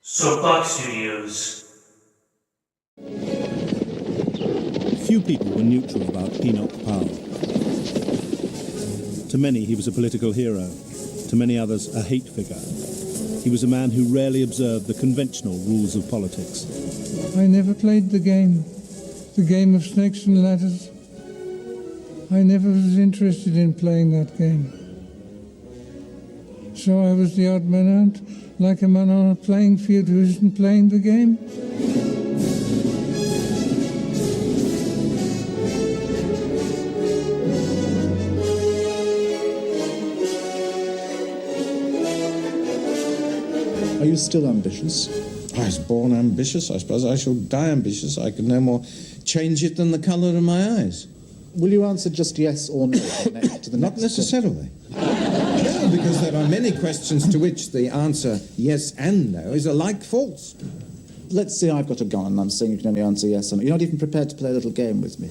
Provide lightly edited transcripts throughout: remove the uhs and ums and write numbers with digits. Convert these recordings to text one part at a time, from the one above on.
Soapbox Studios. Few people were neutral about Enoch Powell. To many, he was a political hero. To many others, a hate figure. He was a man who rarely observed the conventional rules of politics. I never played the game of snakes and ladders. I never was interested in playing that game. So I was the odd man out, like a man on a playing field who isn't playing the game. Are you still ambitious? I was born ambitious. I suppose I shall die ambitious. I can no more change it than the colour of my eyes. Will you answer just yes or no to the next Not necessarily. No, because there are many questions to which the answer yes and no is alike false. Let's say I've got a gun and I'm saying you can only answer yes or no. You're not even prepared to play a little game with me.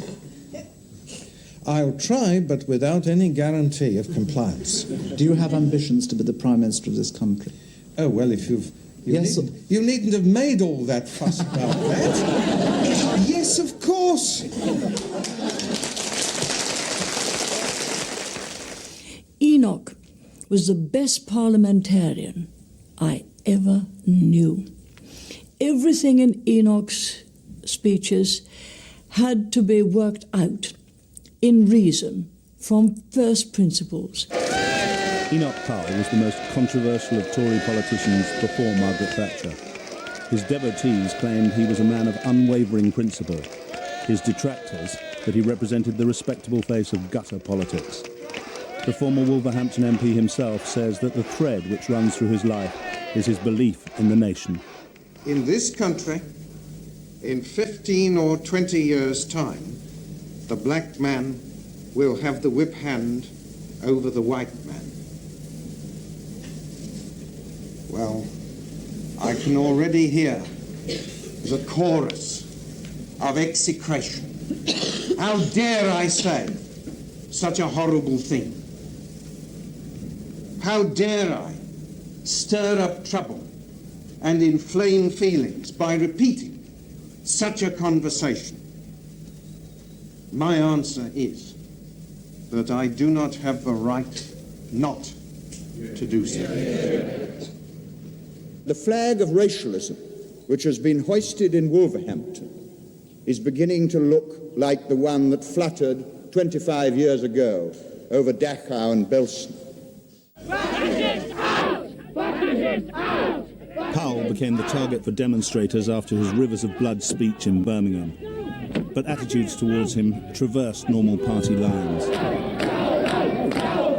I'll try, but without any guarantee of compliance. Do you have ambitions to be the Prime Minister of this country? Oh, well, if you needn't have made all that fuss about that. Yes, of course. Enoch was the best parliamentarian I ever knew. Everything in Enoch's speeches had to be worked out in reason from first principles. Enoch Powell was the most controversial of Tory politicians before Margaret Thatcher. His devotees claimed he was a man of unwavering principle. His detractors, that he represented the respectable face of gutter politics. The former Wolverhampton MP himself says that the thread which runs through his life is his belief in the nation. In this country, in 15 or 20 years' time, the black man will have the whip hand over the white man. Well, I can already hear the chorus of execration. How dare I say such a horrible thing? How dare I stir up trouble and inflame feelings by repeating such a conversation? My answer is that I do not have the right not to do so. The flag of racialism, which has been hoisted in Wolverhampton, is beginning to look like the one that fluttered 25 years ago over Dachau and Belsen. Powell became the target for demonstrators after his Rivers of Blood speech in Birmingham. But attitudes towards him traversed normal party lines.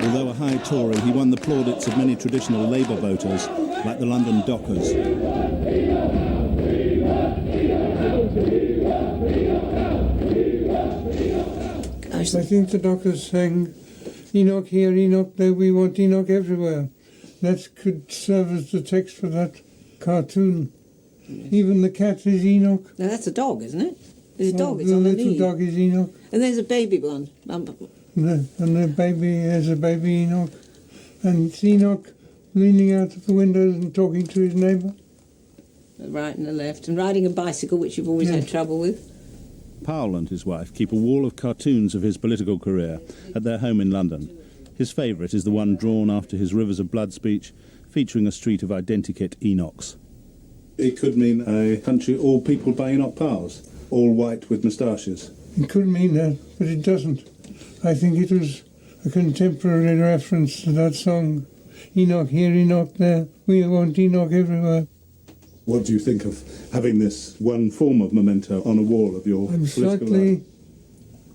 Although a high Tory, he won the plaudits of many traditional Labour voters, like the London dockers. I think the dockers sang, Enoch here, Enoch there, we want Enoch everywhere. That could serve as the text for that cartoon. Even the cat is Enoch. No, that's a dog, isn't it? There's a dog, it's the on the little knee. dog is Enoch. And there's a baby one. And the baby is a baby Enoch. And it's Enoch leaning out of the windows and talking to his neighbour. The right and the left. And riding a bicycle, which you've always had trouble with. Powell and his wife keep a wall of cartoons of his political career at their home in London. His favourite is the one drawn after his Rivers of Blood speech, featuring a street of identikit Enochs. It could mean a country all peopled by Enoch Powells, all white with moustaches. It could mean that, but it doesn't. I think it was a contemporary reference to that song, Enoch here, Enoch there, we want Enoch everywhere. What do you think of having this one form of memento on a wall of your I'm political slightly life?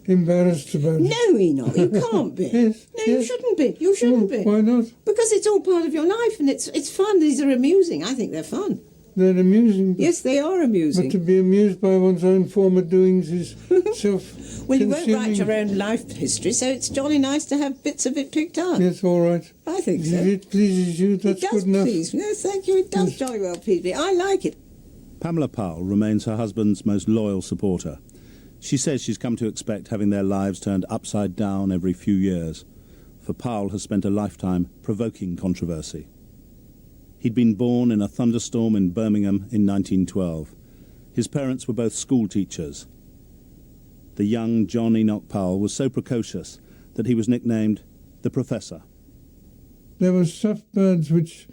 embarrassed about it. No, Enoch, you can't be. Yes, No, yes. you shouldn't be. You shouldn't be. Why not? Because it's all part of your life and it's fun. These are amusing. I think they're fun. They're amusing. Yes, they are amusing. But to be amused by one's own former doings is self. Well, you won't write your own life history, so it's jolly nice to have bits of it picked up. Yes, all right. I think so. If it pleases you, that's it does good enough. please. Yes, thank you. It does jolly well please me. I like it. Pamela Powell remains her husband's most loyal supporter. She says she's come to expect having their lives turned upside down every few years, for Powell has spent a lifetime provoking controversy. He'd been born in a thunderstorm in Birmingham in 1912. His parents were both school teachers. The young John Enoch Powell was so precocious that he was nicknamed the Professor. There were stuffed birds which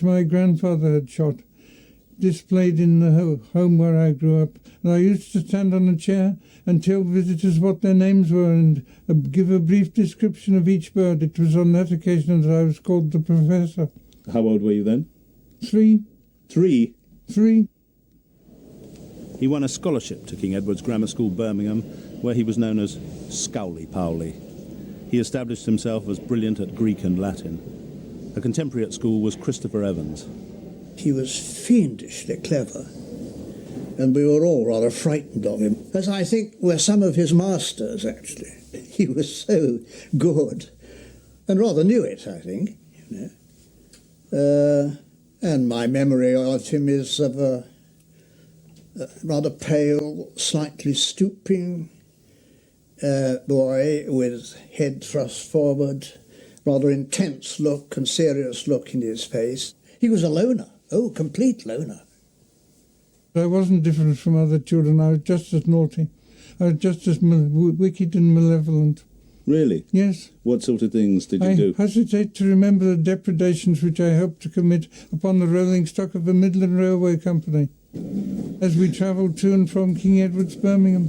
my grandfather had shot, displayed in the home where I grew up. And I used to stand on a chair and tell visitors what their names were and give a brief description of each bird. It was on that occasion that I was called the Professor. How old were you then? 3. 3? 3. He won a scholarship to King Edward's Grammar School, Birmingham, where he was known as Scowly Powley. He established himself as brilliant at Greek and Latin. A contemporary at school was Christopher Evans. He was fiendishly clever, and we were all rather frightened of him, as I think were some of his masters, actually. He was so good, and rather knew it, I think, you know. And my memory of him is of a rather pale, slightly stooping boy with head thrust forward, rather intense look and serious look in his face. He was a loner, complete loner. I wasn't different from other children. I was just as naughty. I was just as wicked and malevolent. Really? Yes. What sort of things did you do? I hesitate to remember the depredations which I helped to commit upon the rolling stock of the Midland Railway Company as we travelled to and from King Edward's, Birmingham.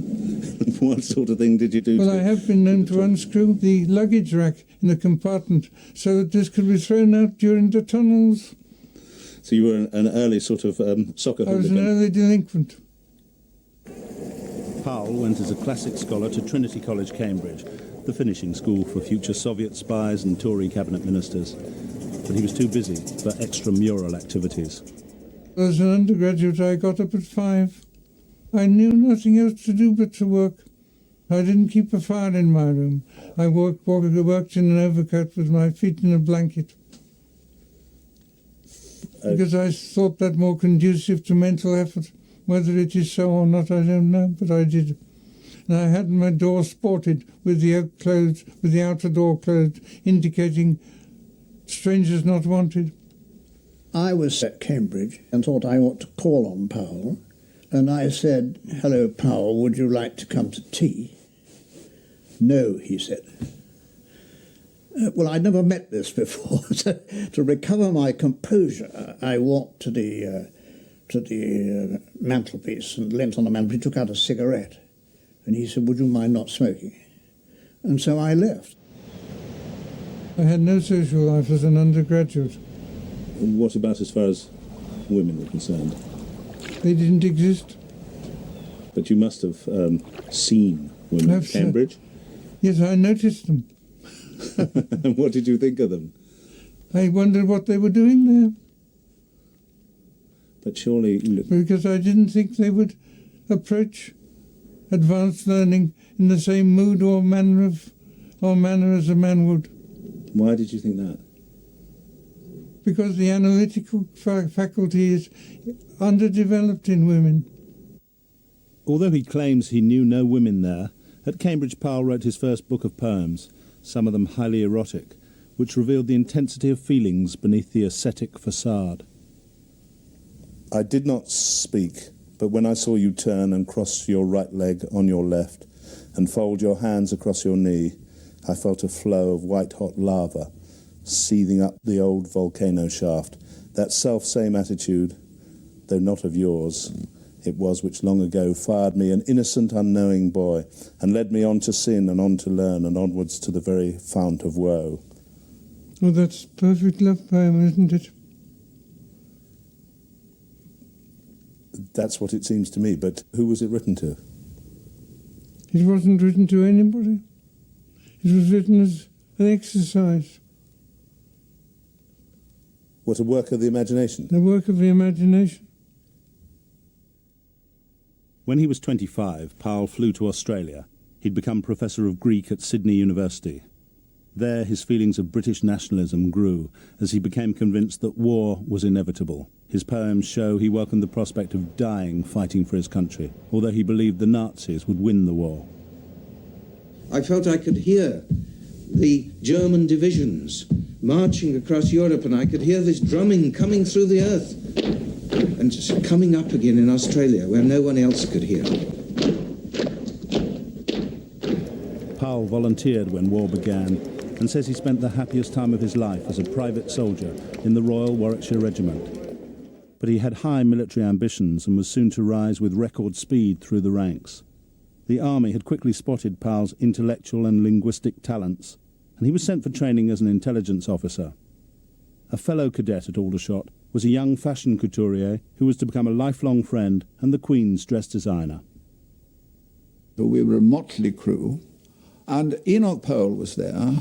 What sort of thing did you do? Well, I have been known to unscrew the luggage rack in the compartment so that this could be thrown out during the tunnels. So you were an early sort of soccer hooligan? I was an early delinquent. Powell went as a classic scholar to Trinity College, Cambridge, the finishing school for future Soviet spies and Tory cabinet ministers. But he was too busy for extramural activities. As an undergraduate, I got up at 5. I knew nothing else to do but to work. I didn't keep a fire in my room. I worked in an overcoat with my feet in a blanket. Because I thought that more conducive to mental effort. Whether it is so or not, I don't know, but I did. And I had my door sported with the oak closed, with the outer door closed, indicating strangers not wanted. I was at Cambridge and thought I ought to call on Powell, and I said, "Hello, Powell, would you like to come to tea?" "No," he said. Well, I'd never met this before. So to recover my composure, I walked to the mantelpiece and leant on the mantelpiece. He took out a cigarette, and he said, "Would you mind not smoking?" And so I left. I had no social life as an undergraduate. And what about as far as women were concerned? They didn't exist. But you must have seen women at Cambridge? Yes, I noticed them. And what did you think of them? I wondered what they were doing there. But surely... Because I didn't think they would approach advanced learning in the same mood or manner as a man would. Why did you think that? Because the analytical faculty is underdeveloped in women. Although he claims he knew no women there, at Cambridge Powell wrote his first book of poems, some of them highly erotic, which revealed the intensity of feelings beneath the ascetic facade. I did not speak, but when I saw you turn and cross your right leg on your left and fold your hands across your knee, I felt a flow of white-hot lava seething up the old volcano shaft. That self-same attitude, though not of yours, it was which long ago fired me, an innocent, unknowing boy, and led me on to sin and on to learn and onwards to the very fount of woe. Oh, that's a perfect love poem, isn't it? That's what it seems to me, but who was it written to? It wasn't written to anybody. It was written as an exercise. What, a work of the imagination? The work of the imagination. When he was 25, Powell flew to Australia. He'd become Professor of Greek at Sydney University. There, his feelings of British nationalism grew as he became convinced that war was inevitable. His poems show he welcomed the prospect of dying fighting for his country, although he believed the Nazis would win the war. I felt I could hear the German divisions marching across Europe, and I could hear this drumming coming through the earth and just coming up again in Australia where no one else could hear. Powell volunteered when war began and says he spent the happiest time of his life as a private soldier in the Royal Warwickshire Regiment. But he had high military ambitions and was soon to rise with record speed through the ranks. The army had quickly spotted Powell's intellectual and linguistic talents, and he was sent for training as an intelligence officer. A fellow cadet at Aldershot was a young fashion couturier who was to become a lifelong friend and the Queen's dress designer. We were a motley crew, and Enoch Powell was there.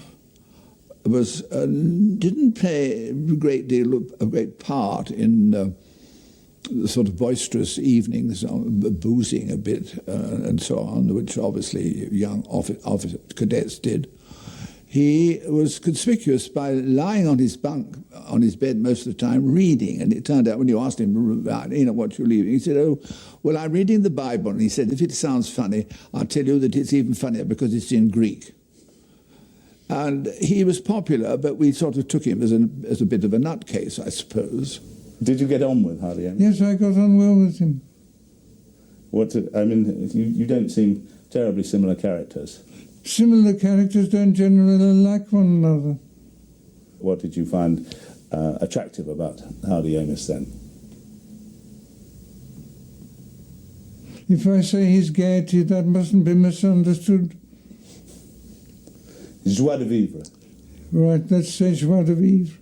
Didn't play a great part in the sort of boisterous evenings, boozing a bit and so on, which obviously young officer cadets did. He was conspicuous by lying on his bunk, on his bed most of the time, reading. And it turned out when you asked him, what you're reading, he said, "Oh, well, I'm reading the Bible." And he said, "If it sounds funny, I'll tell you that it's even funnier because it's in Greek." And he was popular, but we sort of took him as a bit of a nutcase, I suppose. Did you get on with Hardy? Yes, I got on well with him. You don't seem terribly similar characters. Similar characters don't generally like one another. What did you find attractive about Hardy Amos then? If I say his gaiety, that mustn't be misunderstood. Joie de vivre. Right, let's say joie de vivre.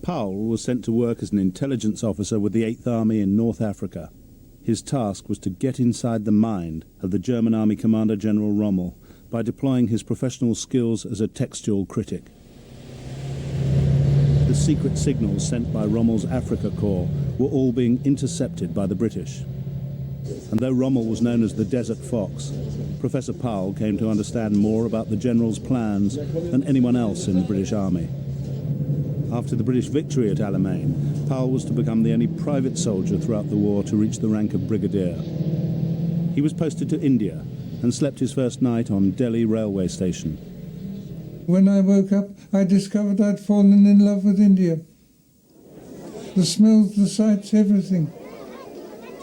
Powell was sent to work as an intelligence officer with the 8th Army in North Africa. His task was to get inside the mind of the German Army Commander General Rommel by deploying his professional skills as a textual critic. The secret signals sent by Rommel's Africa Corps were all being intercepted by the British. And though Rommel was known as the Desert Fox, Professor Powell came to understand more about the general's plans than anyone else in the British Army. After the British victory at Alamein, Powell was to become the only private soldier throughout the war to reach the rank of brigadier. He was posted to India and slept his first night on Delhi railway station. When I woke up, I discovered I'd fallen in love with India. The smells, the sights, everything.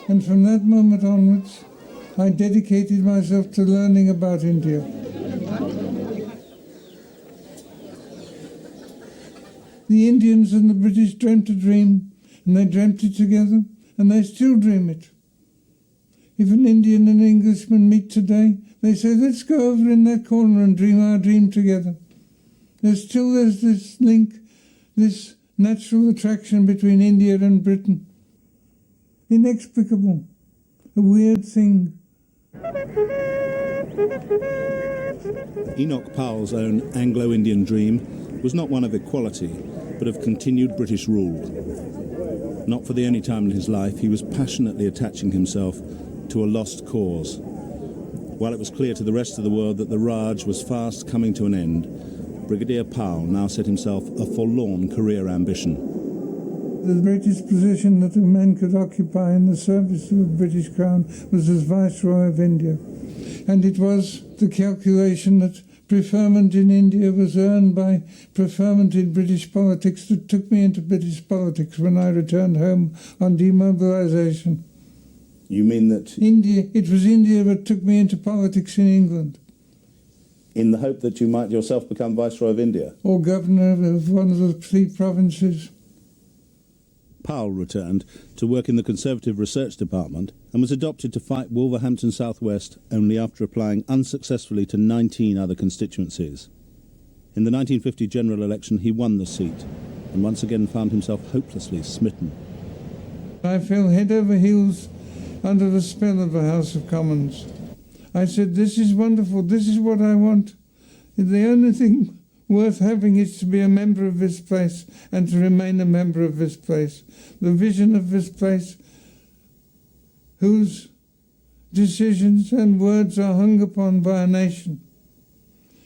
And from that moment onwards, I dedicated myself to learning about India. The Indians and the British dreamt a dream, and they dreamt it together, and they still dream it. If an Indian and an Englishman meet today, they say, "Let's go over in that corner and dream our dream together." There's this link, this natural attraction between India and Britain. Inexplicable, a weird thing. Enoch Powell's own Anglo-Indian dream was not one of equality, but of continued British rule. Not for the only time in his life, he was passionately attaching himself to a lost cause. While it was clear to the rest of the world that the Raj was fast coming to an end, Brigadier Powell now set himself a forlorn career ambition. The greatest position that a man could occupy in the service of the British Crown was as Viceroy of India. And it was the calculation that preferment in India was earned by preferment in British politics that took me into British politics when I returned home on demobilisation. You mean that... It was India that took me into politics in England. In the hope that you might yourself become Viceroy of India? Or governor of one of the 3 provinces. Powell returned to work in the Conservative Research Department and was adopted to fight Wolverhampton South West only after applying unsuccessfully to 19 other constituencies. In the 1950 general election, he won the seat and once again found himself hopelessly smitten. I fell head over heels under the spell of the House of Commons. I said, "This is wonderful, this is what I want. The only thing worth having is to be a member of this place and to remain a member of this place. The vision of this place, whose decisions and words are hung upon by a nation.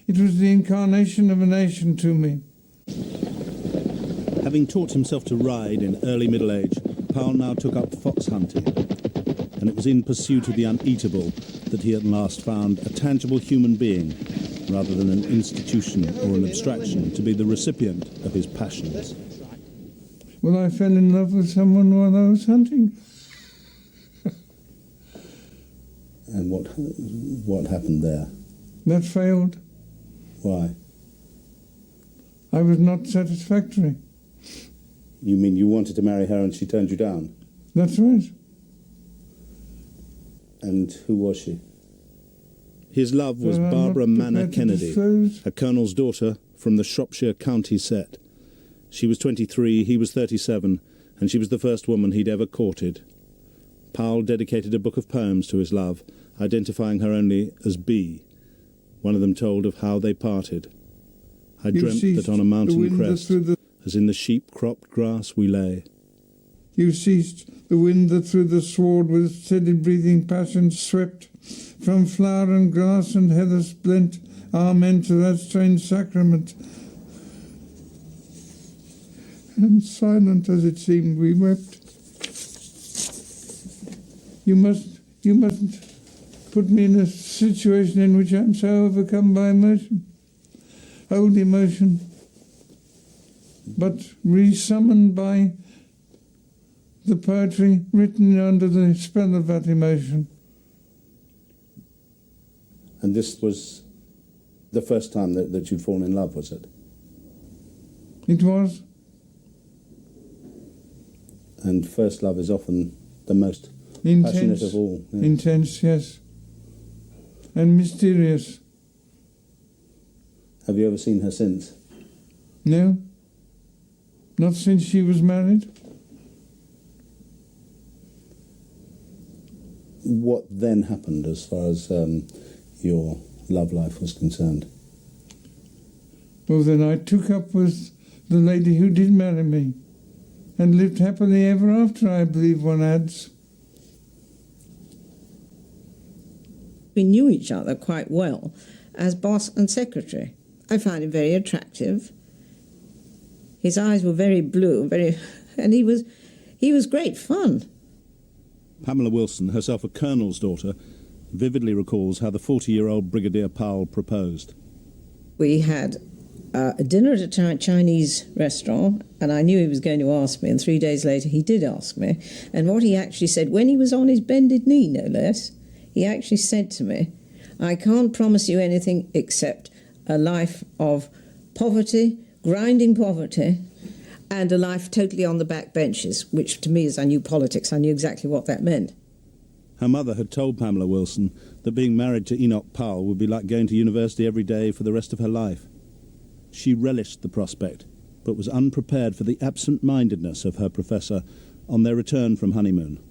It was the incarnation of a nation to me." Having taught himself to ride in early middle age, Powell now took up fox hunting. And it was in pursuit of the uneatable that he at last found a tangible human being rather than an institution or an abstraction to be the recipient of his passions. Well, I fell in love with someone while I was hunting. And what happened there? That failed. Why? I was not satisfactory. You mean you wanted to marry her and she turned you down? That's right. And who was she? His love was Barbara Manor Kennedy, a colonel's daughter from the Shropshire county set. She was 23, he was 37, and she was the first woman he'd ever courted. Powell dedicated a book of poems to his love, identifying her only as B. One of them told of how they parted. I dreamt that on a mountain crest, as in the sheep-cropped grass we lay. You ceased the wind that through the sward with steady breathing passion swept, from flower and grass and heather splent, amen to that strange sacrament. And silent as it seemed, we wept. You mustn't put me in a situation in which I'm so overcome by emotion, old emotion, but resummoned by the poetry written under the spell of that emotion. And this was the first time that you'd fallen in love, was it? It was. And first love is often the most Intense, passionate of all. Yeah. Intense, yes. And mysterious. Have you ever seen her since? No. Not since she was married. What then happened as far as your love life was concerned? Well, then I took up with the lady who did marry me and lived happily ever after, I believe one adds. We knew each other quite well as boss and secretary. I found him very attractive. His eyes were very blue, and he was great fun. Pamela Wilson, herself a colonel's daughter, vividly recalls how the 40-year-old Brigadier Powell proposed. We had a dinner at a Chinese restaurant, and I knew he was going to ask me, and 3 days later he did ask me. And what he actually said, when he was on his bended knee, no less, he actually said to me, I can't promise you anything except a life of poverty, grinding poverty, and a life totally on the back benches, which to me, as I knew politics, I knew exactly what that meant. Her mother had told Pamela Wilson that being married to Enoch Powell would be like going to university every day for the rest of her life. She relished the prospect, but was unprepared for the absent-mindedness of her professor on their return from honeymoon.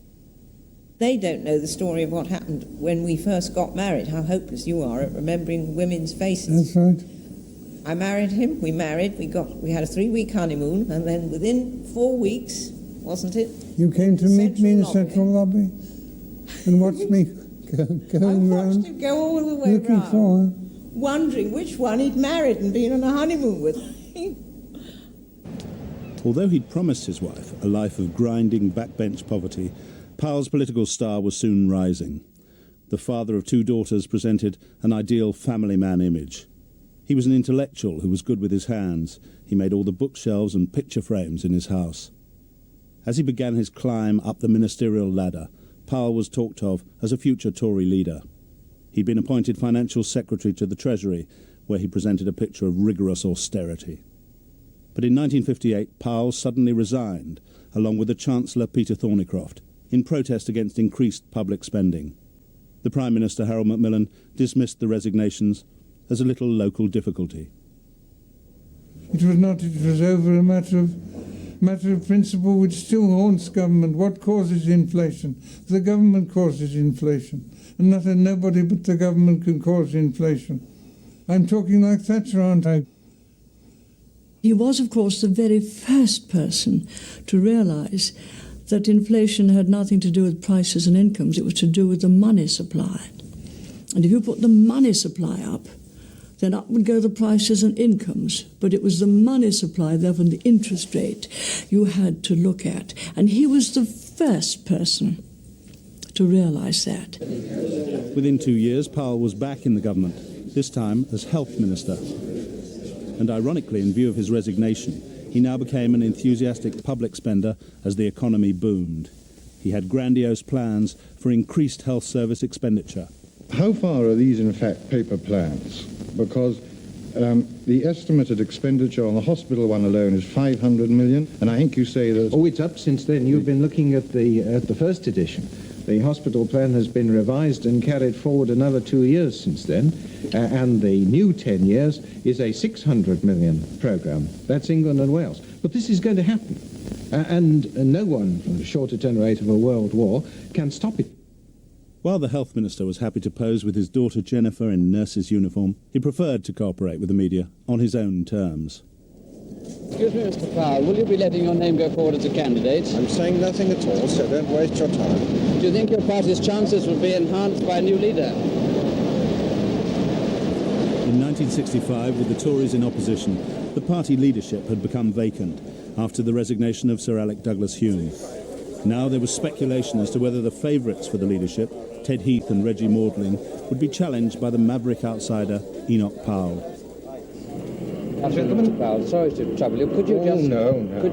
They don't know the story of what happened when we first got married, how hopeless you are at remembering women's faces. That's right. I married him, we married, we had a 3-week honeymoon, and then within 4 weeks, wasn't it? You came to meet me in the central lobby and watched me going round. I watched him go all the way looking round, for her, wondering which one he'd married and been on a honeymoon with. Although he'd promised his wife a life of grinding backbench poverty, Powell's political star was soon rising. The father of 2 daughters presented an ideal family man image. He was an intellectual who was good with his hands. He made all the bookshelves and picture frames in his house. As he began his climb up the ministerial ladder, Powell was talked of as a future Tory leader. He'd been appointed financial secretary to the Treasury, where he presented a picture of rigorous austerity. But in 1958, Powell suddenly resigned, along with the Chancellor Peter Thornycroft, in protest against increased public spending. The Prime Minister, Harold Macmillan, dismissed the resignations as a little local difficulty. It was over a matter of principle which still haunts government. What causes inflation? The government causes inflation. And nobody but the government can cause inflation. I'm talking like Thatcher, aren't I? He was, of course, the very first person to realise that inflation had nothing to do with prices and incomes. It was to do with the money supply. And if you put the money supply up, then up would go the prices and incomes. But it was the money supply, therefore the interest rate, you had to look at. And he was the first person to realise that. Within 2 years, Powell was back in the government. this time as Health Minister. And ironically, in view of his resignation, he now became an enthusiastic public spender as the economy boomed. He had grandiose plans for increased health service expenditure. How far are these, in fact, paper plans? Because the estimated expenditure on the hospital one alone is 500 million, and I think you say that... Oh, it's up since then. You've been looking at the first edition. The hospital plan has been revised and carried forward another 2 years since then, and the new 10 years is a 600 million programme. That's England and Wales. But this is going to happen, and no one, short at any rate of a world war, can stop it. While the Health Minister was happy to pose with his daughter Jennifer in nurse's uniform, he preferred to cooperate with the media on his own terms. Excuse me, Mr. Powell, will you be letting your name go forward as a candidate? I'm saying nothing at all, so don't waste your time. Do you think your party's chances will be enhanced by a new leader? In 1965, with the Tories in opposition, the party leadership had become vacant after the resignation of Sir Alec Douglas-Home. Now there was speculation as to whether the favourites for the leadership, Ted Heath and Reggie Maudling, would be challenged by the maverick outsider Enoch Powell. Mr. Powell, sorry to trouble you. Could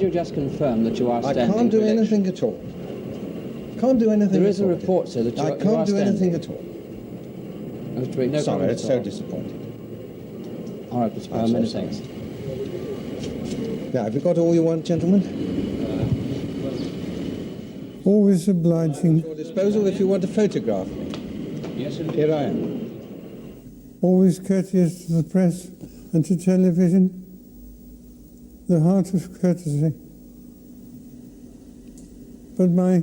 you just confirm that you are standing? I can't do anything at all. Can't do anything. There is a report, sir, that you I can't do anything at all. No Sorry, it's so disappointing. All right, Mr. Powell, many thanks. Now, have you got all you want, gentlemen? Always obliging. At your disposal if you want to photograph me. Yes, indeed. Here I am. Always courteous to the press and to television. The heart of courtesy. But my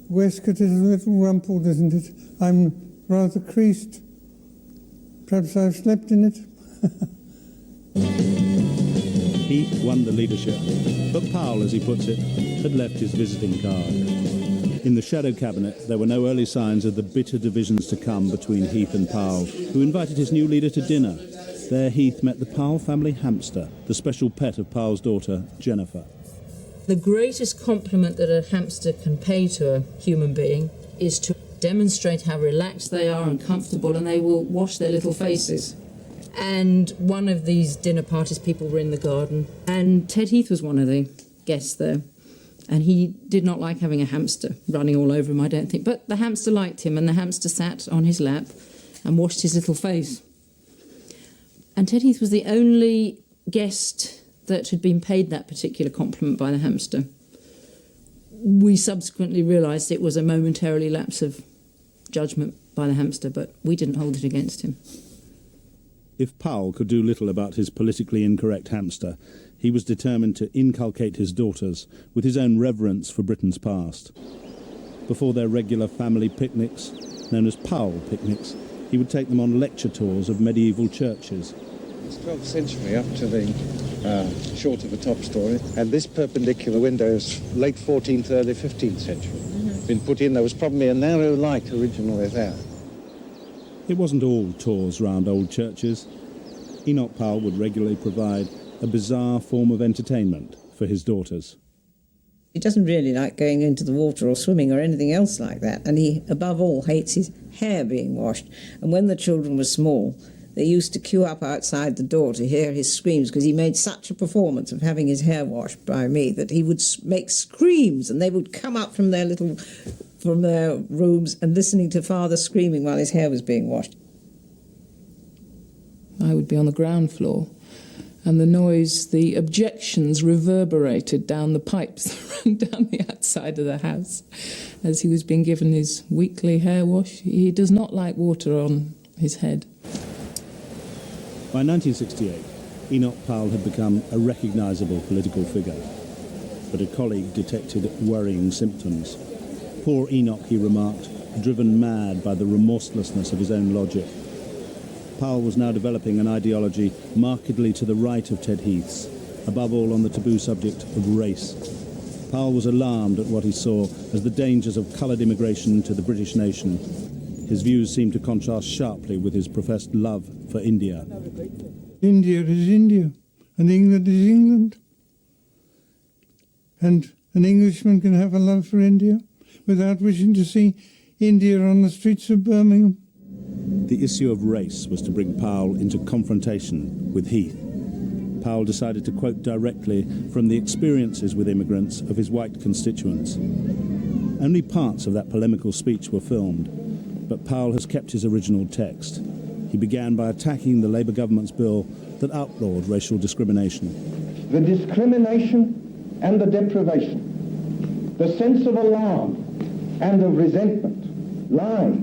waistcoat is a little rumpled, isn't it? I'm rather creased. Perhaps I've slept in it. Heath won the leadership, but Powell, as he puts it, had left his visiting card. In the shadow cabinet, there were no early signs of the bitter divisions to come between Heath and Powell, who invited his new leader to dinner. There Heath met the Powell family hamster, the special pet of Powell's daughter, Jennifer. The greatest compliment that a hamster can pay to a human being is to demonstrate how relaxed they are and comfortable, and they will wash their little faces. And one of these dinner parties, people were in the garden, and Ted Heath was one of the guests there. And he did not like having a hamster running all over him, I don't think. But the hamster liked him, and the hamster sat on his lap and washed his little face. And Ted Heath was the only guest that had been paid that particular compliment by the hamster. We subsequently realised it was a momentary lapse of judgment by the hamster, but we didn't hold it against him. If Powell could do little about his politically incorrect hamster, he was determined to inculcate his daughters with his own reverence for Britain's past. Before their regular family picnics, known as Powell picnics, he would take them on lecture tours of medieval churches. It's 12th century up to the short of the top story, and this perpendicular window is late 14th, early 15th century. Been put in, there was probably a narrow light originally there. It wasn't all tours round old churches. Enoch Powell would regularly provide a bizarre form of entertainment for his daughters. He doesn't really like going into the water or swimming or anything else like that, and he, above all, hates his hair being washed. And when the children were small, they used to queue up outside the door to hear his screams, because he made such a performance of having his hair washed by me that he would make screams, and they would come up from their rooms and listening to father screaming while his hair was being washed. I would be on the ground floor, and the noise, the objections reverberated down the pipes that ran down the outside of the house as he was being given his weekly hair wash. He does not like water on his head. By 1968, Enoch Powell had become a recognisable political figure, but a colleague detected worrying symptoms. Poor Enoch, he remarked, driven mad by the remorselessness of his own logic. Powell was now developing an ideology markedly to the right of Ted Heath's, above all on the taboo subject of race. Powell was alarmed at what he saw as the dangers of coloured immigration to the British nation. His views seemed to contrast sharply with his professed love for India. India is India, and England is England. And an Englishman can have a love for India without wishing to see India on the streets of Birmingham. The issue of race was to bring Powell into confrontation with Heath. Powell decided to quote directly from the experiences with immigrants of his white constituents. Only parts of that polemical speech were filmed, but Powell has kept his original text. He began by attacking the Labour government's bill that outlawed racial discrimination. The discrimination and the deprivation, the sense of alarm and of resentment lie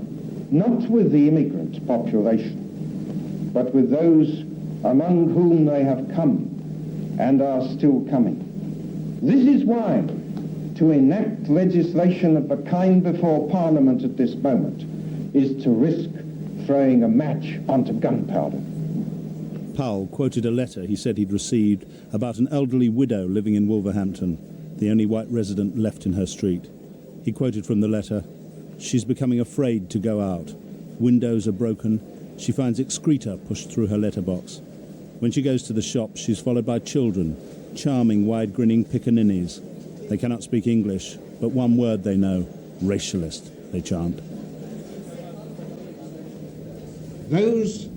not with the immigrant population, but with those among whom they have come and are still coming. This is why to enact legislation of the kind before Parliament at this moment is to risk throwing a match onto gunpowder. Powell quoted a letter he said he'd received about an elderly widow living in Wolverhampton, the only white resident left in her street. He quoted from the letter, "She's becoming afraid to go out. Windows are broken. She finds excreta pushed through her letterbox. When she goes to the shop, she's followed by children, charming, wide-grinning piccaninnies. They cannot speak English, but one word they know, racialist, they chant." Those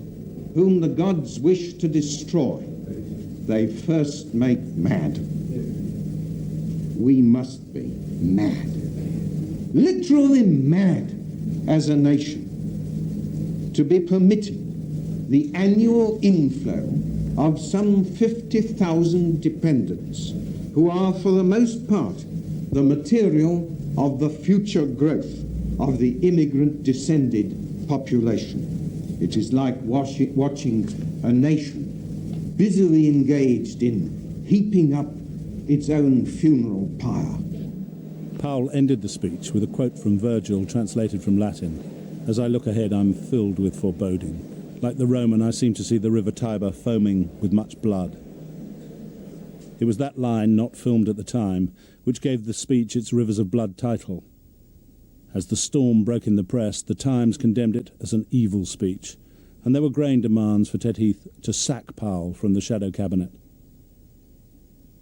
whom the gods wish to destroy, they first make mad. We must be mad, literally mad as a nation, to be permitting the annual inflow of some 50,000 dependents who are for the most part the material of the future growth of the immigrant descended population. It is like watching a nation busily engaged in heaping up its own funeral pyre. Powell ended the speech with a quote from Virgil translated from Latin. As I look ahead, I'm filled with foreboding. Like the Roman, I seem to see the river Tiber foaming with much blood. It was that line, not filmed at the time, which gave the speech its Rivers of Blood title. As the storm broke in the press, the Times condemned it as an evil speech, and there were growing demands for Ted Heath to sack Powell from the shadow cabinet.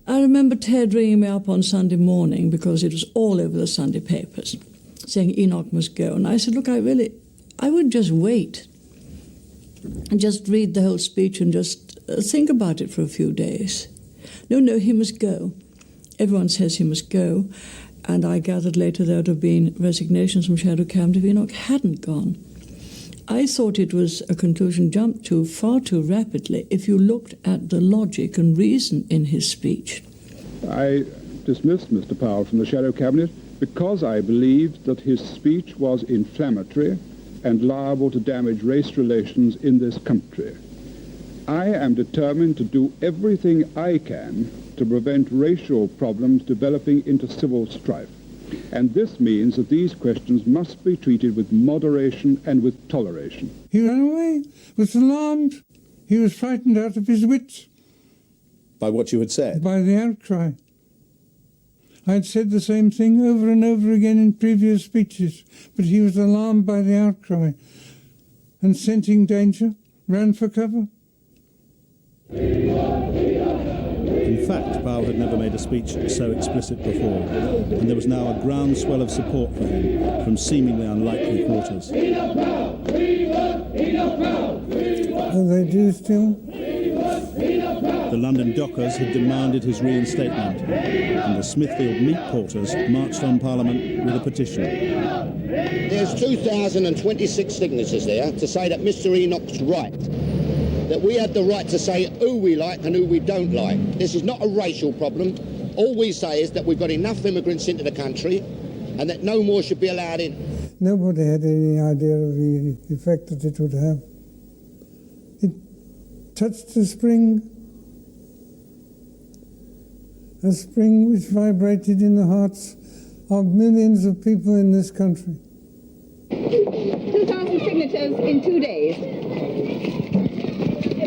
I remember Ted ringing me up on Sunday morning, because it was all over the Sunday papers, saying Enoch must go. And I said, look, I would just wait and just read the whole speech and just think about it for a few days. No, he must go. Everyone says he must go. And I gathered later there would have been resignations from shadow cabinet if Enoch hadn't gone. I thought it was a conclusion jumped to far too rapidly if you looked at the logic and reason in his speech. I dismissed Mr. Powell from the shadow cabinet because I believed that his speech was inflammatory and liable to damage race relations in this country. I am determined to do everything I can to prevent racial problems developing into civil strife. And this means that these questions must be treated with moderation and with toleration. He ran away, was alarmed. He was frightened out of his wits. By what you had said? By the outcry. I had said the same thing over and over again in previous speeches, but he was alarmed by the outcry and, scenting danger, ran for cover. In fact, Powell had never made a speech so explicit before, and there was now a groundswell of support for him from seemingly unlikely quarters. Oh, they do still? The London dockers had demanded his reinstatement, and the Smithfield meat porters marched on Parliament with a petition. There's 2,026 signatures there to say that Mr. Enoch's right, that we have the right to say who we like and who we don't like. This is not a racial problem. All we say is that we've got enough immigrants into the country and that no more should be allowed in. Nobody had any idea of the effect that it would have. It touched a spring which vibrated in the hearts of millions of people in this country. 2,000 signatures in 2 days.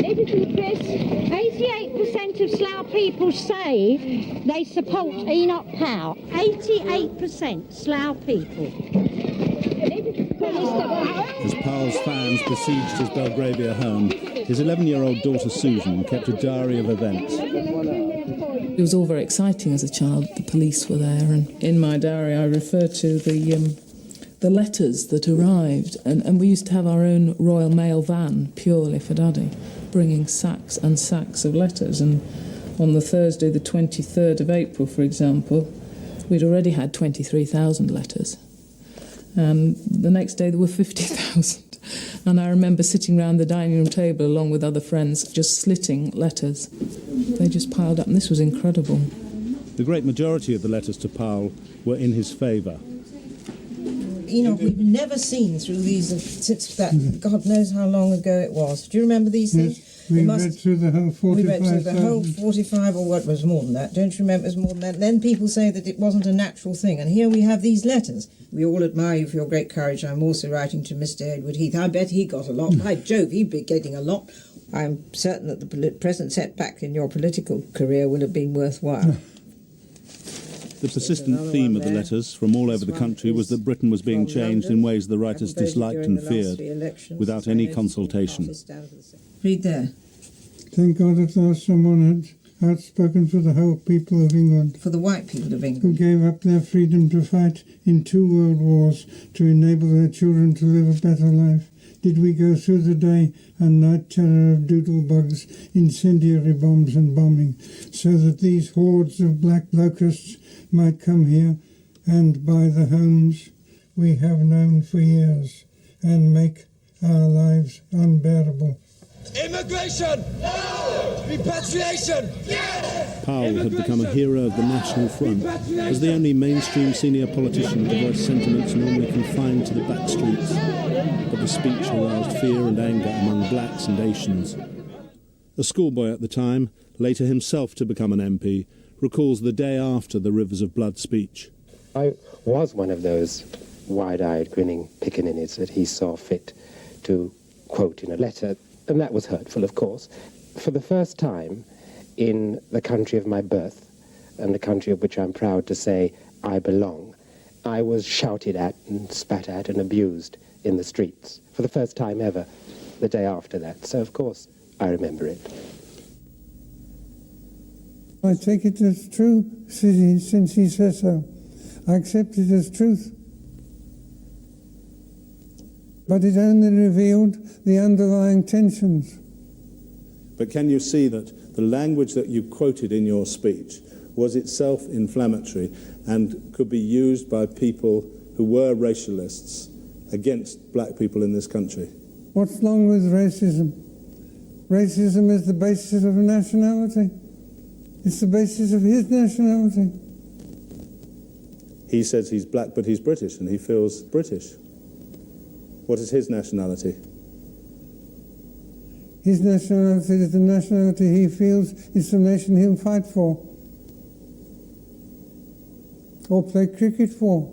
Editor Press, 88% of Slough people say they support Enoch Powell. 88% Slough people. As Powell's fans besieged his Belgravia home, his 11-year-old daughter Susan kept a diary of events. It was all very exciting as a child. The police were there, and in my diary I refer to the the letters that arrived. And we used to have our own Royal Mail van, purely for Daddy, bringing sacks and sacks of letters. And on the Thursday, the 23rd of April, for example, we'd already had 23,000 letters. And the next day there were 50,000. And I remember sitting round the dining room table along with other friends, just slitting letters. They just piled up, and this was incredible. The great majority of the letters to Powell were in his favour. Enoch, we've never seen through these since that, God knows how long ago it was. Do you remember these things? Yes, we read through the whole 45,000. We read through the whole 45, or what was more than that. Don't you remember it was more than that? And then people say that it wasn't a natural thing. And here we have these letters. We all admire you for your great courage. I'm also writing to Mr. Edward Heath. I bet he got a lot. By Jove, he'd be getting a lot. I'm certain that the present setback in your political career will have been worthwhile. The persistent theme of the letters from all over the country was that Britain was being changed in ways the writers disliked and feared, without any consultation. Read there. Thank God at last someone had outspoken for the whole people of England. For the white people of England. Who gave up their freedom to fight in 2 world wars to enable their children to live a better life. Did we go through the day and night terror of doodlebugs, incendiary bombs and bombing, so that these hordes of black locusts might come here and buy the homes we have known for years and make our lives unbearable? Immigration! No! Repatriation! Yes! Powell had become a hero of the National Front, as the only mainstream senior politician to voice sentiments normally confined to the back streets. But the speech aroused fear and anger among blacks and Asians. A schoolboy at the time, later himself to become an MP, recalls the day after the Rivers of Blood speech. I was one of those wide-eyed, grinning pickaninnies that he saw fit to quote in a letter, and that was hurtful, of course. For the first time in the country of my birth, and the country of which I'm proud to say I belong, I was shouted at and spat at and abused in the streets, for the first time ever, the day after that. So, of course, I remember it. I take it as true since he says so. I accept it as truth. But it only revealed the underlying tensions. But can you see that the language that you quoted in your speech was itself inflammatory and could be used by people who were racialists against black people in this country? What's wrong with racism? Racism is the basis of nationality. It's the basis of his nationality. He says he's black, but he's British, and he feels British. What is his nationality? His nationality is the nationality he feels is the nation he'll fight for. Or play cricket for.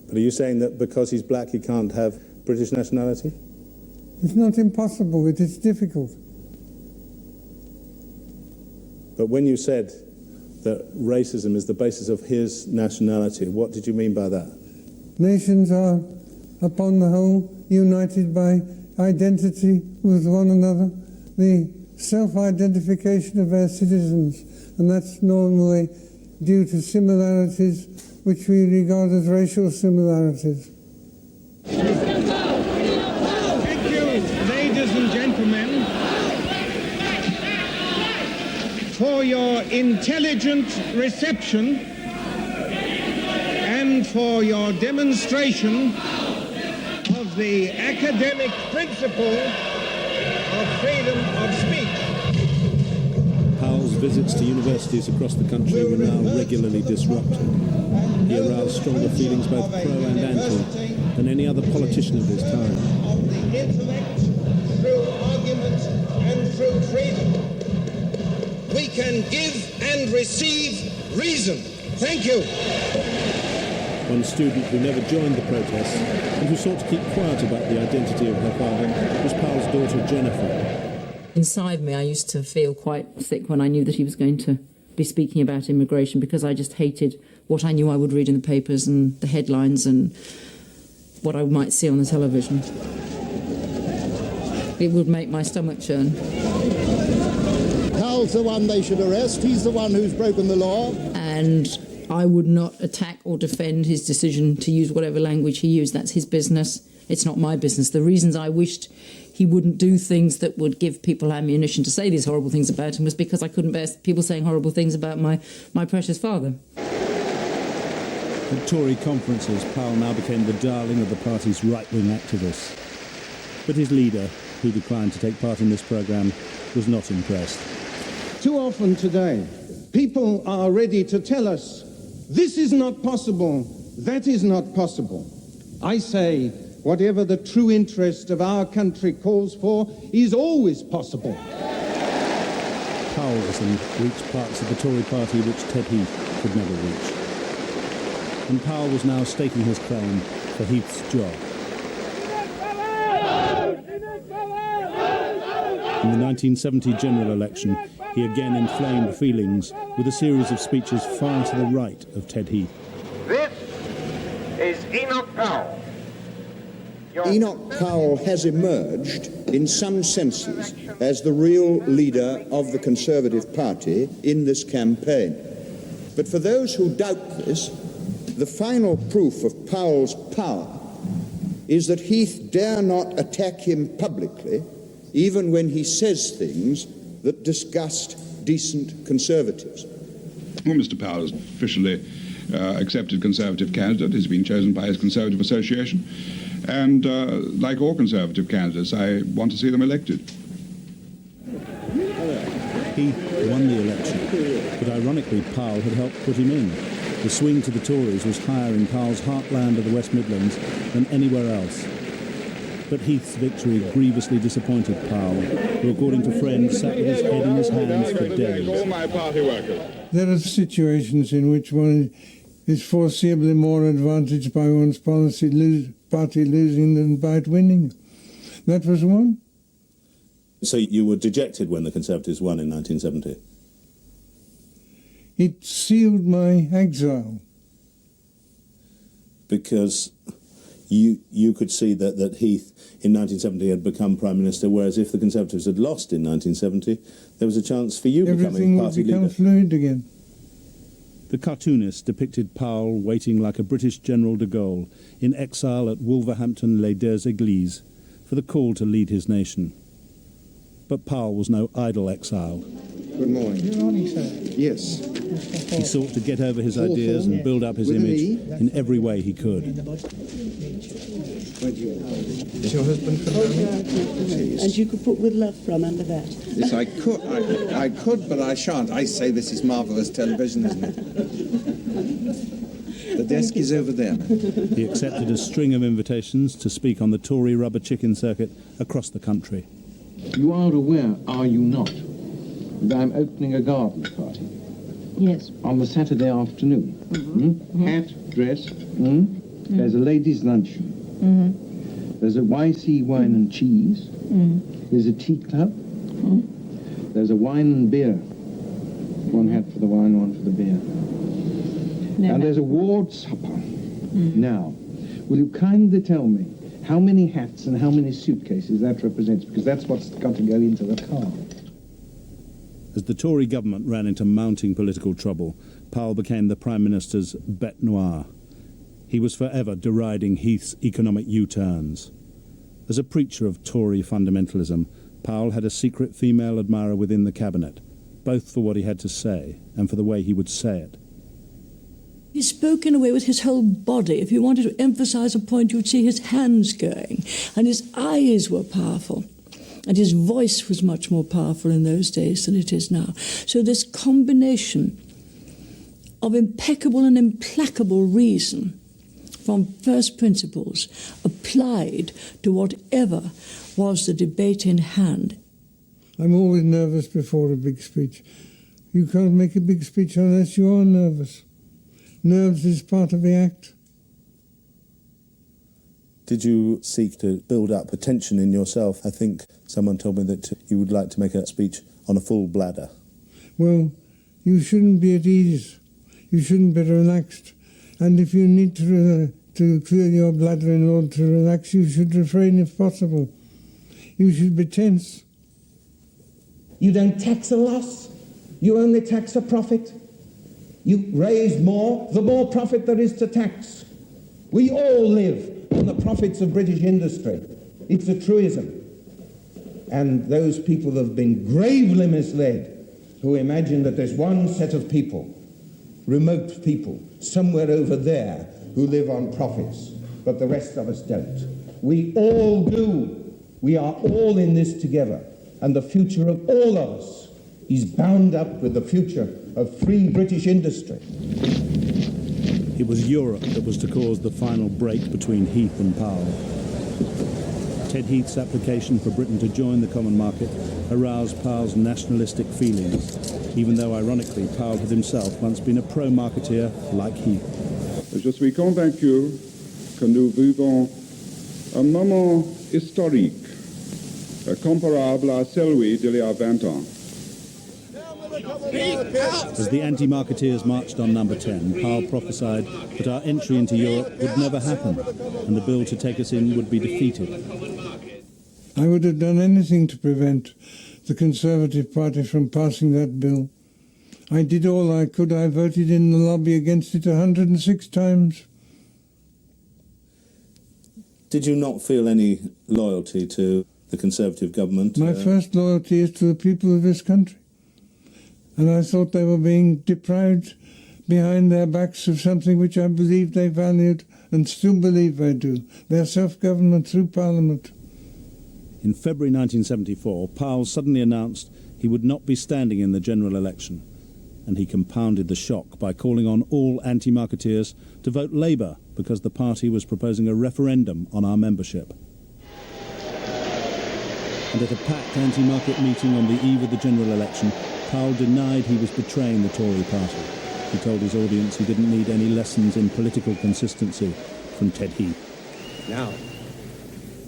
But are you saying that because he's black he can't have British nationality? It's not impossible, it is difficult. But when you said that racism is the basis of his nationality, what did you mean by that? Nations are, upon the whole, united by identity with one another, the self-identification of our citizens, and that's normally due to similarities which we regard as racial similarities. Thank you, ladies and gentlemen, for your intelligent reception and for your demonstration of the academic principle of freedom of speech. Powell's visits to universities across the country were now regularly disrupted. He aroused stronger feelings both pro and anti than any other politician of his time. Of the intellect, through argument and through freedom, we can give and receive reason. Thank you. One student who never joined the protests and who sought to keep quiet about the identity of her father was Powell's daughter Jennifer. Inside me, I used to feel quite sick when I knew that he was going to be speaking about immigration, because I just hated what I knew I would read in the papers and the headlines and what I might see on the television. It would make my stomach churn. Powell's the one they should arrest. He's the one who's broken the law. And I would not attack or defend his decision to use whatever language he used. That's his business. It's not my business. The reasons I wished he wouldn't do things that would give people ammunition to say these horrible things about him was because I couldn't bear people saying horrible things about my precious father. At Tory conferences, Powell now became the darling of the party's right-wing activists. But his leader, who declined to take part in this programme, was not impressed. Too often today, people are ready to tell us, this is not possible, that is not possible. I say, whatever the true interest of our country calls for is always possible. Powellism reached parts of the Tory party which Ted Heath could never reach. And Powell was now staking his claim for Heath's job. In the 1970 general election, he again inflamed feelings with a series of speeches far to the right of Ted Heath. This is Enoch Powell. Enoch Powell has emerged, in some senses, as the real leader of the Conservative Party in this campaign. But for those who doubt this, the final proof of Powell's power is that Heath dare not attack him publicly, even when he says things that disgust decent Conservatives. Well, Mr. Powell is officially accepted Conservative candidate. He's been chosen by his Conservative Association. And like all Conservative candidates, I want to see them elected. Heath won the election, but ironically Powell had helped put him in. The swing to the Tories was higher in Powell's heartland of the West Midlands than anywhere else. But Heath's victory grievously disappointed Powell, who, according to friends, sat with his head in his hands for days. There are situations in which one is foreseeably more advantaged by one's party losing than by it winning. That was one. So you were dejected when the Conservatives won in 1970? It sealed my exile. Because you could see that Heath in 1970 had become Prime Minister, whereas if the Conservatives had lost in 1970, there was a chance for you becoming party leader. Everything would become fluid again. The cartoonist depicted Powell waiting like a British General de Gaulle in exile at Wolverhampton-les-Deux-Églises for the call to lead his nation. But Powell was no idle exile. Good morning. Good morning, sir. Yes. He sought to get over his ideas and build up his image in every way he could. Is your husband from home? And you could put "with love" from under that. Yes, I could. I could, but I shan't. I say this is marvellous television, isn't it? The desk is over there. He accepted a string of invitations to speak on the Tory rubber chicken circuit across the country. You are aware, are you not, that I'm opening a garden party? Yes. On the Saturday afternoon. Hat, dress. There's a ladies' luncheon. There's a YC wine and cheese. There's a tea club. There's a wine and beer. One hat for the wine, one for the beer. And there's a ward supper. Now, will you kindly tell me how many hats and how many suitcases that represents? Because that's what's got to go into the car. As the Tory government ran into mounting political trouble, Powell became the Prime Minister's bête noire. He was forever deriding Heath's economic U-turns. As a preacher of Tory fundamentalism, Powell had a secret female admirer within the cabinet, both for what he had to say and for the way he would say it. He spoke in a way with his whole body. If he wanted to emphasize a point, you would see his hands going, and his eyes were powerful. And his voice was much more powerful in those days than it is now. So this combination of impeccable and implacable reason from first principles applied to whatever was the debate in hand. I'm always nervous before a big speech. You can't make a big speech unless you are nervous. Nerves is part of the act. Did you seek to build up a tension in yourself? I think someone told me that you would like to make a speech on a full bladder. Well, you shouldn't be at ease. You shouldn't be relaxed. And if you need to clear your bladder in order to relax, you should refrain if possible. You should be tense. You don't tax a loss. You only tax a profit. You raise more, the more profit there is to tax. We all live on the profits of British industry. It's a truism. And those people have been gravely misled who imagine that there's one set of people, remote people, somewhere over there who live on profits, but the rest of us don't. We all do. We are all in this together, and the future of all of us is bound up with the future of free British industry. It was Europe that was to cause the final break between Heath and Powell. Ted Heath's application for Britain to join the common market aroused Powell's nationalistic feelings, even though, ironically, Powell had himself once been a pro-marketeer like Heath. Je suis convaincu que nous vivons un moment historique comparable à celui d'il y a 20 ans. As the anti-marketeers marched on number 10, Powell prophesied that our entry into Europe would never happen and the bill to take us in would be defeated. I would have done anything to prevent the Conservative Party from passing that bill. I did all I could. I voted in the lobby against it 106 times. Did you not feel any loyalty to the Conservative government? My first loyalty is to the people of this country. And I thought they were being deprived behind their backs of something which I believed they valued and still believe they do, their self-government through Parliament. In February 1974, Powell suddenly announced he would not be standing in the general election, and he compounded the shock by calling on all anti-marketeers to vote Labour because the party was proposing a referendum on our membership. And at a packed anti-market meeting on the eve of the general election, Powell denied he was betraying the Tory party. He told his audience he didn't need any lessons in political consistency from Ted Heath. Now,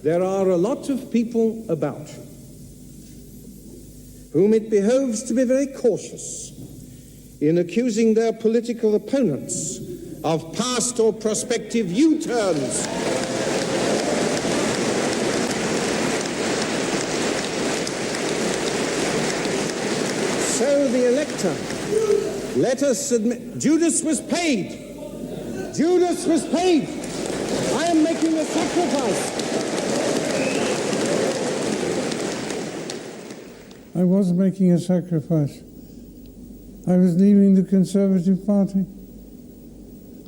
there are a lot of people about whom it behoves to be very cautious in accusing their political opponents of past or prospective U-turns. So the elector, let us admit, Judas was paid. Judas was paid. I am making a sacrifice. I was making a sacrifice. I was leaving the Conservative Party.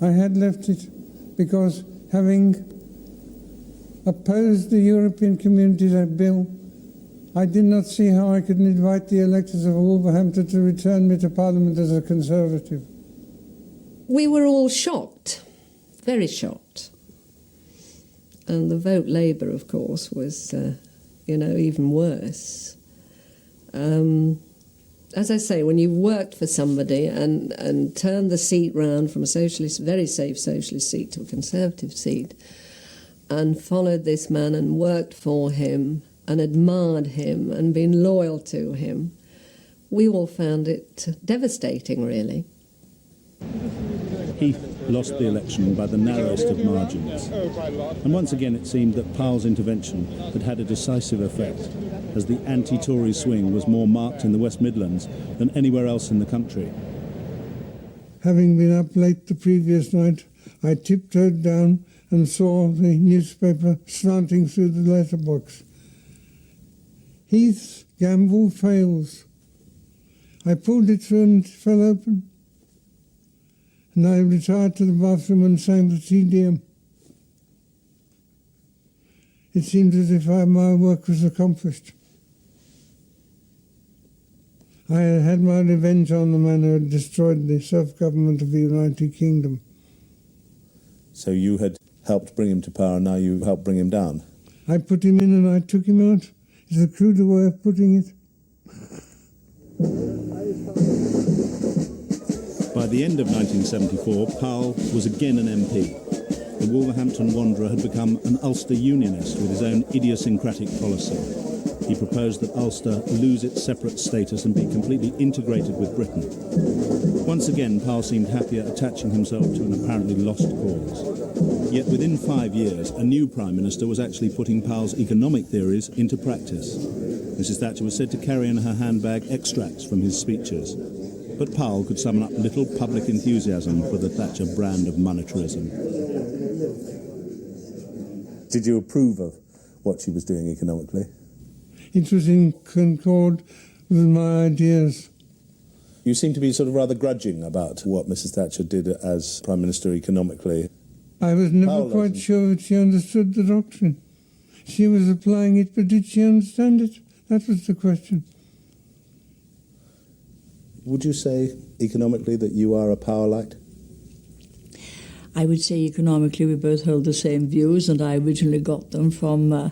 I had left it because, having opposed the European Communities Act bill, I did not see how I could invite the electors of Wolverhampton to return me to Parliament as a Conservative. We were all shocked, very shocked. And the vote Labour, of course, was, even worse. As I say, when you've worked for somebody and turned the seat round from a socialist, very safe socialist seat to a Conservative seat, and followed this man and worked for him and admired him and been loyal to him, we all found it devastating, really. Heath lost the election by the narrowest of margins. And once again it seemed that Powell's intervention had had a decisive effect, as the anti-Tory swing was more marked in the West Midlands than anywhere else in the country. Having been up late the previous night, I tiptoed down and saw the newspaper slanting through the letterbox. Heath's gamble fails. I pulled it through and it fell open. And I retired to the bathroom and sang the Te Deum. It seemed as if my work was accomplished. I had had my revenge on the man who had destroyed the self-government of the United Kingdom. So you had helped bring him to power, and now you helped bring him down? I put him in and I took him out. It's a cruder way of putting it. By the end of 1974, Powell was again an MP. The Wolverhampton Wanderer had become an Ulster Unionist with his own idiosyncratic policy. He proposed that Ulster lose its separate status and be completely integrated with Britain. Once again, Powell seemed happier attaching himself to an apparently lost cause. Yet within 5 years, a new Prime Minister was actually putting Powell's economic theories into practice. Mrs. Thatcher was said to carry in her handbag extracts from his speeches. But Powell could summon up little public enthusiasm for the Thatcher brand of monetarism. Did you approve of what she was doing economically? It was in concord with my ideas. You seem to be sort of rather grudging about what Mrs. Thatcher did as Prime Minister economically. I was never quite sure that she understood the doctrine. She was applying it, but did she understand it? That was the question. Would you say economically that you are a Powellite? I would say economically we both hold the same views, and I originally got them from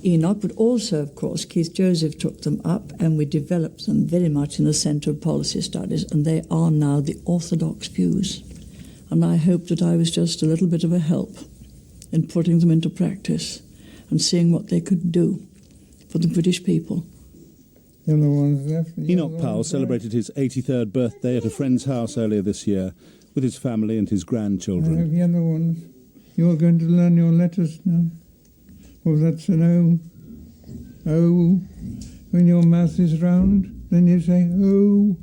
Enoch, but also, of course, Keith Joseph took them up, and we developed them very much in the Centre of Policy Studies, and they are now the orthodox views. And I hope that I was just a little bit of a help in putting them into practice and seeing what they could do for the British people. Enoch Powell celebrated his 83rd birthday at a friend's house earlier this year with his family and his grandchildren. I have yellow ones. You're going to learn your letters now. Well, that's an O. O. When your mouth is round, then you say O.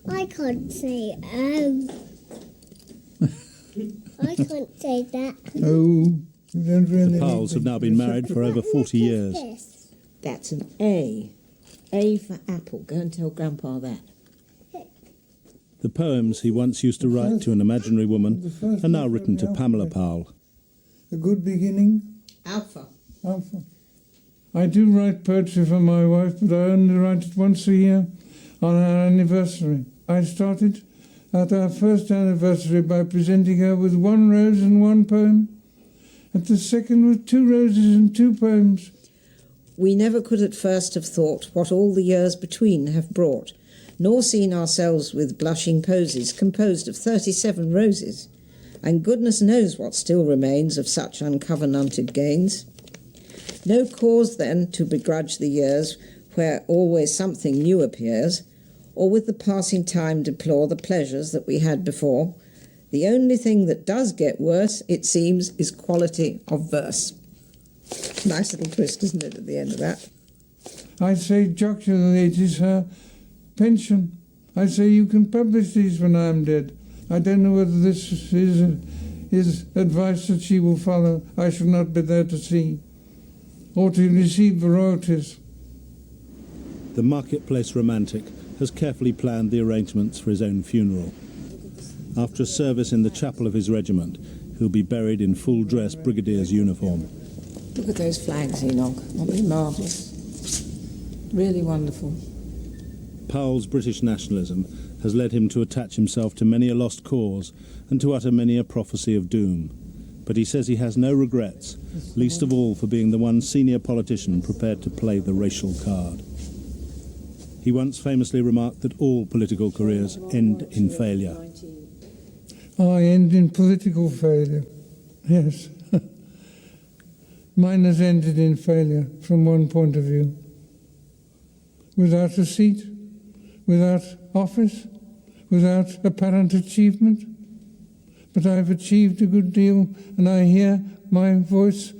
I can't say O. I can't say that. O. You don't really. The Powells have now been married for over 40 years. That's an A. A for apple. Go and tell Grandpa that. The poems he once used to write to an imaginary woman are now written to Pamela Powell. A good beginning. Alpha. Alpha. I do write poetry for my wife, but I only write it once a year on our anniversary. I started at our first anniversary by presenting her with 1 rose and 1 poem, at the second with 2 roses and 2 poems. We never could at first have thought what all the years between have brought, nor seen ourselves with blushing posies composed of 37 roses, and goodness knows what still remains of such uncovenanted gains. No cause, then, to begrudge the years where always something new appears, or with the passing time deplore the pleasures that we had before. The only thing that does get worse, it seems, is quality of verse. Nice little twist, isn't it, at the end of that? I say jocularly it is her pension. I say you can publish these when I am dead. I don't know whether this is advice that she will follow. I shall not be there to see, or to receive the royalties. The marketplace romantic has carefully planned the arrangements for his own funeral. After a service in the chapel of his regiment, he'll be buried in full-dress brigadier's uniform. Look at those flags, Enoch. Aren't they marvellous? Really wonderful. Powell's British nationalism has led him to attach himself to many a lost cause and to utter many a prophecy of doom. But he says he has no regrets, least of all for being the one senior politician prepared to play the racial card. He once famously remarked that all political careers end in failure. I end in political failure, yes. Mine has ended in failure from one point of view. Without a seat, without office, without apparent achievement. But I've achieved a good deal, and I hear my voice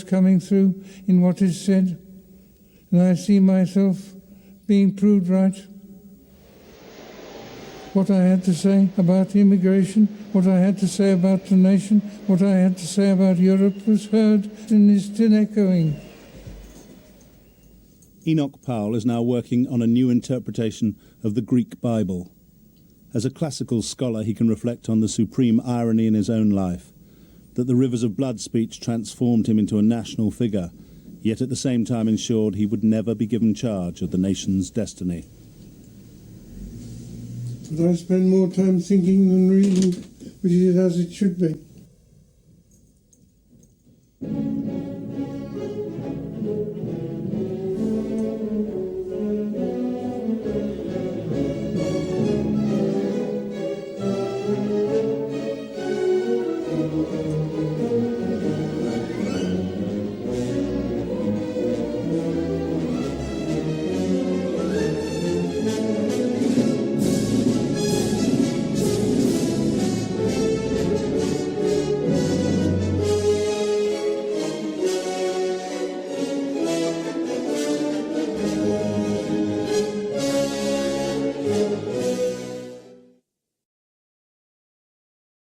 coming through in what is said, and I see myself being proved right. What I had to say about immigration, what I had to say about the nation, what I had to say about Europe was heard and is still echoing. Enoch Powell is now working on a new interpretation of the Greek Bible. As a classical scholar, he can reflect on the supreme irony in his own life, that the rivers of blood speech transformed him into a national figure, yet at the same time ensured he would never be given charge of the nation's destiny. But I spend more time thinking than reading, which is as it should be.